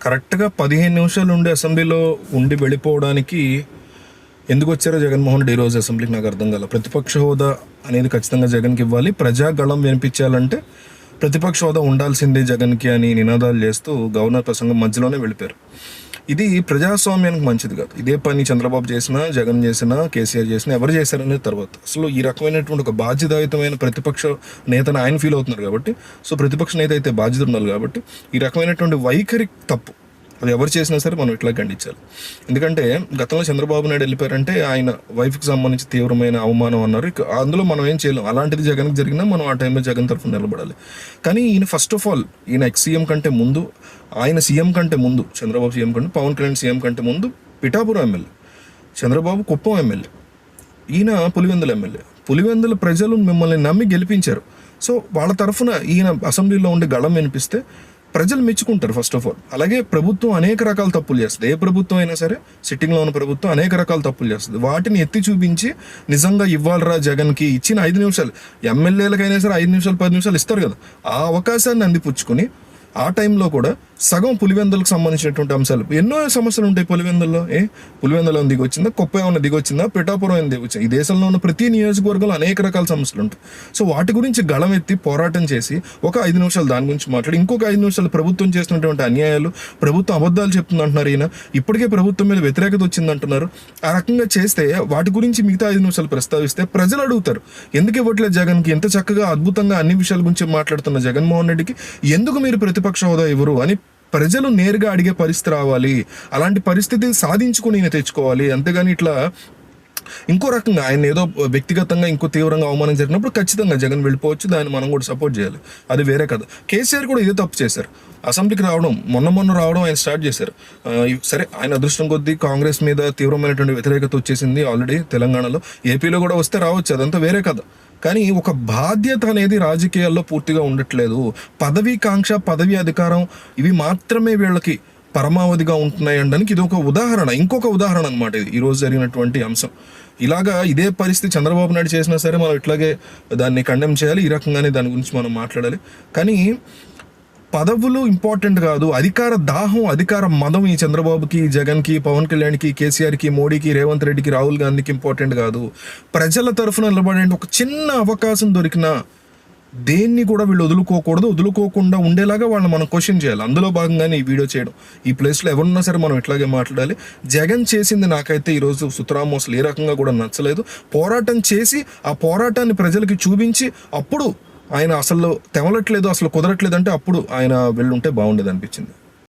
కరెక్ట్గా 15 నిమిషాలు ఉండి అసెంబ్లీలో ఉండి వెళ్ళిపోవడానికి ఎందుకు వచ్చారో జగన్మోహన్ రెడ్డి ఈరోజు అసెంబ్లీకి నాకు అర్థం కాల. ప్రతిపక్ష హోదా అనేది ఖచ్చితంగా జగన్కి ఇవ్వాలి, ప్రజాగళం వినిపించాలంటే ప్రతిపక్ష హోదా ఉండాల్సిందే జగన్కి అని నినాదాలు చేస్తూ గవర్నర్ ప్రసంగం మధ్యలోనే వెళ్ళిపోయారు. ఇది ప్రజాస్వామ్యానికి మంచిది కాదు. ఇదే పని చంద్రబాబు చేసినా, జగన్ చేసినా, కేసీఆర్ చేసినా, ఎవరు చేశారనేది తర్వాత. అసలు ఈ రకమైనటువంటి ఒక బాధ్యతాయుతమైన ప్రతిపక్ష నేతను ఆయన ఫీల్ అవుతున్నారు కాబట్టి, సో ప్రతిపక్ష నేత అయితే బాధ్యత ఉండాలి కాబట్టి ఈ రకమైనటువంటి వైఖరి తప్పు. అది ఎవరు చేసినా సరే మనం ఇట్లా ఖండించాలి. ఎందుకంటే గతంలో చంద్రబాబు నాయుడు వెళ్ళిపోయారంటే ఆయన వైఫ్కి సంబంధించి తీవ్రమైన అవమానం అన్నారు. అందులో మనం ఏం చేయలేం. అలాంటిది జగన్కి జరిగినా మనం ఆ టైంలో జగన్ తరఫున నిలబడాలి. కానీ ఈయన ఫస్ట్ ఆఫ్ ఆల్ ఈయన ఎక్స్ సీఎం కంటే ముందు, ఆయన సీఎం కంటే ముందు, చంద్రబాబు సీఎం కంటే, పవన్ కళ్యాణ్ సీఎం కంటే ముందు పిఠాపురం ఎమ్మెల్యే, చంద్రబాబు కుప్పం ఎమ్మెల్యే, ఈయన పులివెందుల ఎమ్మెల్యే. పులివెందుల ప్రజలు మిమ్మల్ని నమ్మి గెలిపించారు. సో వాళ్ళ తరఫున ఈయన అసెంబ్లీలో ఉండి గళం వినిపిస్తే ప్రజలు మెచ్చుకుంటారు ఫస్ట్ ఆఫ్ ఆల్. అలాగే ప్రభుత్వం అనేక రకాల తప్పులు చేస్తుంది. ఏ ప్రభుత్వం అయినా సరే, సిట్టింగ్లో ఉన్న ప్రభుత్వం అనేక రకాల తప్పులు చేస్తుంది. వాటిని ఎత్తి చూపించి నిజంగా ఇవ్వాలరా జగన్కి, ఇచ్చిన 5 నిమిషాలు, ఎమ్మెల్యేలకైనా సరే 5 నిమిషాలు 10 నిమిషాలు ఇస్తారు కదా, ఆ అవకాశాన్ని అందిపుచ్చుకొని ఆ టైంలో కూడా సగం పులివెందులకు సంబంధించినటువంటి అంశాలు, ఎన్నో సమస్యలు ఉంటాయి పులివెందుల్లో. పులివెందులో దిగి వచ్చిందా, కుప్ప ఏమైనా దిగి వచ్చిందా, పిఠాపురం ఏమైనా దిగి వచ్చిందా, ఈ దేశంలో ఉన్న ప్రతి నియోజకవర్గంలో అనేక రకాల సమస్యలు ఉంటాయి. సో వాటి గురించి గళమెత్తి పోరాటం చేసి ఒక 5 నిమిషాలు దాని గురించి మాట్లాడి, ఇంకొక 5 నిమిషాలు ప్రభుత్వం చేస్తున్నటువంటి అన్యాయాలు, ప్రభుత్వం అబద్ధాలు చెప్తుంది అంటున్నారు ఈయన, ఇప్పటికే ప్రభుత్వం మీద వ్యతిరేకత వచ్చిందంటున్నారు. ఆ రకంగా చేస్తే వాటి గురించి మిగతా 5 నిమిషాలు ప్రస్తావిస్తే ప్రజలు అడుగుతారు, ఎందుకు ఇవ్వట్లేదు జగన్కి, ఎంత చక్కగా అద్భుతంగా అన్ని విషయాల గురించి మాట్లాడుతున్న జగన్మోహన్ రెడ్డికి ఎందుకు మీరు ప్రతిపక్ష హోదా ఇవ్వరు అని ప్రజలు నేరుగా అడిగే పరిస్థితి రావాలి. అలాంటి పరిస్థితి సాధించుకుని ఈయన తెచ్చుకోవాలి. అంతేగాని ఇట్లా ఇంకో రకంగా ఆయన ఏదో వ్యక్తిగతంగా ఇంకో తీవ్రంగా అవమానం జరిగినప్పుడు ఖచ్చితంగా జగన్ వెళ్ళిపోవచ్చు, దాన్ని మనం కూడా సపోర్ట్ చేయాలి, అది వేరే కథ. కేసీఆర్ కూడా ఇదే తప్పు చేశారు. అసెంబ్లీకి రావడం, మొన్న రావడం ఆయన స్టార్ట్ చేశారు. సరే, ఆయన అదృష్టం కొద్దీ కాంగ్రెస్ మీద తీవ్రమైనటువంటి వ్యతిరేకత వచ్చేసింది ఆల్రెడీ తెలంగాణలో, ఏపీలో కూడా వస్తే రావచ్చు, అదంతా వేరే కథ. కానీ ఒక బాధ్యత అనేది రాజకీయాల్లో పూర్తిగా ఉండట్లేదు. పదవీ కాంక్ష, పదవీ అధికారం ఇవి మాత్రమే వీళ్ళకి పరమావధిగా ఉంటున్నాయి అనడానికి ఇది ఒక ఉదాహరణ, ఇంకొక ఉదాహరణ అనమాట ఇది ఈరోజు జరిగినటువంటి అంశం. ఇలాగా ఇదే పరిస్థితి చంద్రబాబు నాయుడు చేసినా సరే మనం ఇట్లాగే దాన్ని కండెమ్ చేయాలి, ఈ రకంగానే దాని గురించి మనం మాట్లాడాలి. కానీ పదవులు ఇంపార్టెంట్ కాదు, అధికార దాహం, అధికార మదం ఈ చంద్రబాబుకి, జగన్కి, పవన్ కళ్యాణ్కి, కేసీఆర్కి, మోడీకి, రేవంత్ రెడ్డికి, రాహుల్ గాంధీకి ఇంపార్టెంట్ కాదు. ప్రజల తరఫున నిలబడే ఒక చిన్న అవకాశం దొరికినా దేన్ని కూడా వీళ్ళు వదులుకోకుండా ఉండేలాగా వాళ్ళని మనం క్వశ్చన్ చేయాలి. అందులో భాగంగానే ఈ వీడియో చేయడం. ఈ ప్లేస్లో ఎవరున్నా సరే మనం ఇట్లాగే మాట్లాడాలి. జగన్ చేసింది నాకైతే ఈరోజు సుతరాము అసలు ఏ రకంగా కూడా నచ్చలేదు. పోరాటం చేసి ఆ పోరాటాన్ని ప్రజలకి చూపించి అప్పుడు ఆయన అసలు తెమలట్లేదు, అసలు కుదరట్లేదు అంటే అప్పుడు ఆయన వెళ్ళుంటే బాగుండేది అనిపించింది.